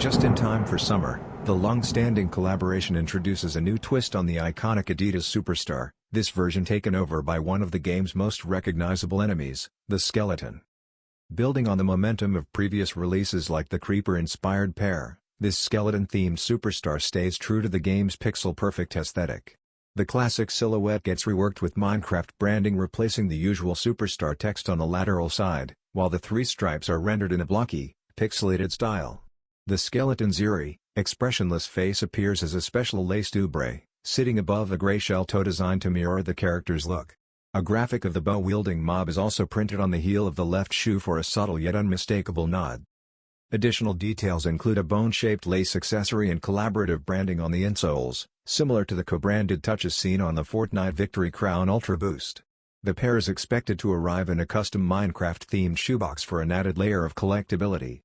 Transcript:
Just in time for summer, the long-standing collaboration introduces a new twist on the iconic Adidas Superstar, this version taken over by one of the game's most recognizable enemies, the skeleton. Building on the momentum of previous releases like the Creeper-inspired pair, this skeleton-themed Superstar stays true to the game's pixel-perfect aesthetic. The classic silhouette gets reworked with Minecraft branding replacing the usual Superstar text on the lateral side, while the three stripes are rendered in a blocky, pixelated style. The skeleton's eerie, expressionless face appears as a special lace dubrae, sitting above a gray shell toe designed to mirror the character's look. A graphic of the bow-wielding mob is also printed on the heel of the left shoe for a subtle yet unmistakable nod. Additional details include a bone-shaped lace accessory and collaborative branding on the insoles, similar to the co-branded touches seen on the Fortnite Victory Crown Ultra Boost. The pair is expected to arrive in a custom Minecraft-themed shoebox for an added layer of collectability.